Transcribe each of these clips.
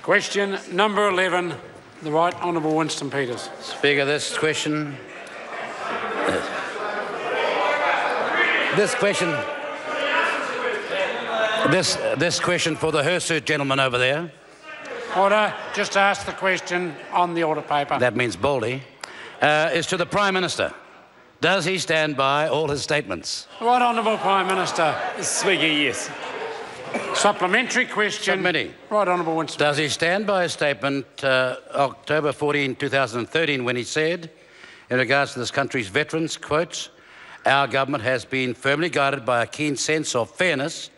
Question number 11, the Right Honourable Winston Peters. Speaker, this question for the hirsute gentleman over there. Order. Just ask the question on the order paper. That means Baldy. Is to the Prime Minister. Does he stand by all his statements? Right Honourable Prime Minister. Speaker, yes. Supplementary question. Submitting. Right Honourable Winston. Does he stand by his statement October 14, 2013, when he said, in regards to this country's veterans, quotes, "Our government has been firmly guided by a keen sense of fairness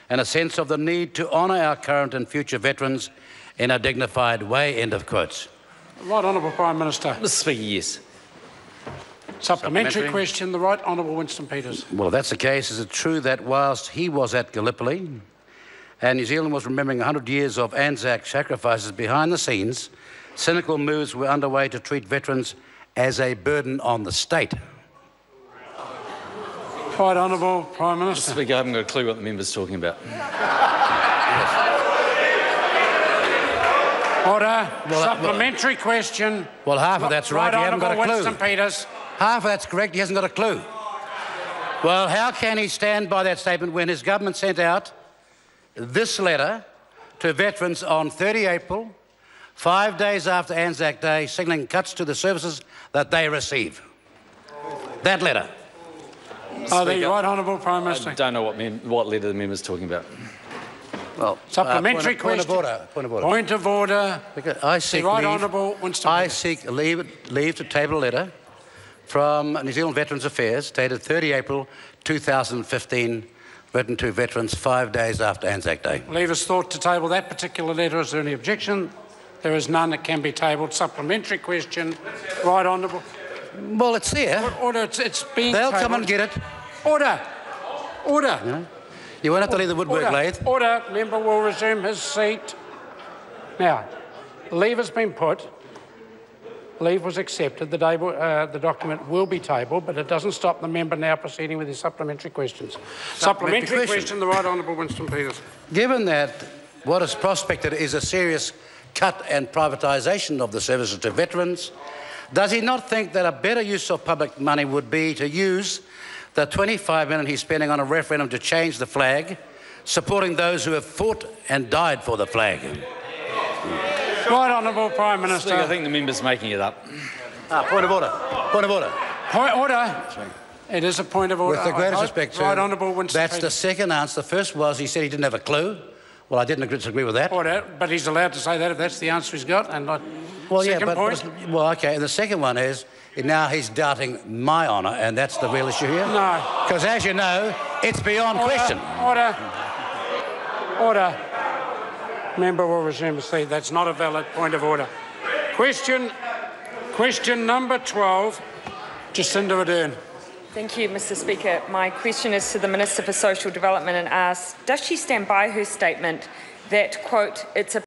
and a sense of the need to honour our current and future veterans in a dignified way," end of quotes. Right Honourable Prime Minister. Mr. Speaker, yes. Supplementary question, the Right Honourable Winston Peters. Well, if that's the case, is it true that whilst he was at Gallipoli and New Zealand was remembering 100 years of Anzac sacrifices behind the scenes, cynical moves were underway to treat veterans as a burden on the state? Right Honourable Prime Minister. Speaker, I haven't got a clue what the member's talking about. Order. Supplementary question. Well, half of that's right. You haven't got a clue. Winston Peters. Half of that's correct. He hasn't got a clue. Well, how can he stand by that statement when his government sent out this letter to veterans on 30 April, 5 days after Anzac Day, signalling cuts to the services that they receive? That letter. The Right Honourable Prime Minister. I don't know what letter the member's talking about. Well, supplementary point question. Point of order. Point of order. Because I seek Right leave, Honourable Winston I Peters. seek leave to table a letter from New Zealand Veterans Affairs dated 30 April 2015, written to veterans 5 days after Anzac Day. Leave us thought to table that particular letter. Is there any objection? There is none. It can be tabled. Supplementary question. Right Honourable. Well, it's there. Order. It's being They'll tabled. come and get it. Order. Order. You know? You won't have to leave the woodwork lathe. Order. Member will resume his seat. Now, leave has been put. Leave was accepted. The document will be tabled, but it doesn't stop the member now proceeding with his supplementary questions. Supplementary question, the Right Honourable Winston Peters. Given that what is prospected is a serious cut and privatisation of the services to veterans, does he not think that a better use of public money would be to use the $25 million he's spending on a referendum to change the flag, supporting those who have fought and died for the flag? Right Honourable Prime Minister. Speaker, I think the member's making it up. Point of order. Point of order. Order. It is a point of order. With the greatest respect, sir, Right Honourable Winston that's Peters. the second answer. The first was he said he didn't have a clue. Well, I didn't disagree with that. Order, but he's allowed to say that if that's the answer he's got. And second point. Well, OK. And the second one is now he's doubting my honour, and that's the real issue here. No. Because, as you know, it's beyond question. Order. Order. Member will resume his seat. That's not a valid point of order. Question number 12, Jacinda Ardern. Thank you, Mr. Speaker. My question is to the Minister for Social Development and asks, does she stand by her statement that, quote, it's a